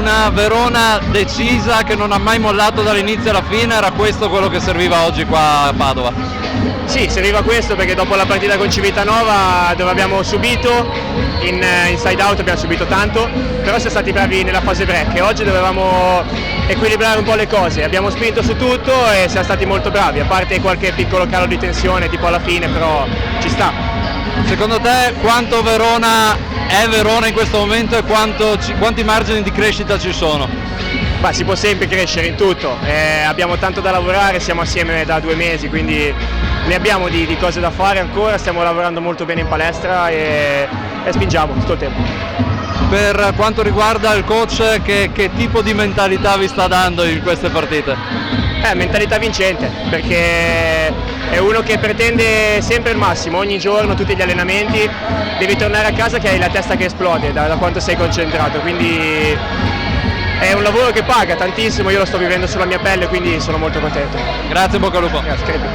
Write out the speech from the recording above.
una Verona decisa che non ha mai mollato dall'inizio alla fine, era questo quello che serviva oggi qua a Padova? Sì, serviva questo perché dopo la partita con Civitanova, dove abbiamo subito, in inside out abbiamo subito tanto, però siamo stati bravi nella fase break e oggi dovevamo equilibrare un po' le cose, abbiamo spinto su tutto e siamo stati molto bravi, a parte qualche piccolo calo di tensione tipo alla fine, però ci sta. Secondo te quanto Verona è Verona in questo momento e quanti margini di crescita ci sono? Ma si può sempre crescere in tutto, abbiamo tanto da lavorare, siamo assieme da 2 mesi, quindi ne abbiamo di cose da fare ancora, stiamo lavorando molto bene in palestra e spingiamo tutto il tempo. Per quanto riguarda il coach, che tipo di mentalità vi sta dando in queste partite? Mentalità vincente, perché è uno che pretende sempre il massimo, ogni giorno, tutti gli allenamenti, devi tornare a casa che hai la testa che esplode da quanto sei concentrato, quindi è un lavoro che paga tantissimo, io lo sto vivendo sulla mia pelle, quindi sono molto contento. Grazie, in bocca al lupo. Grazie, crepi.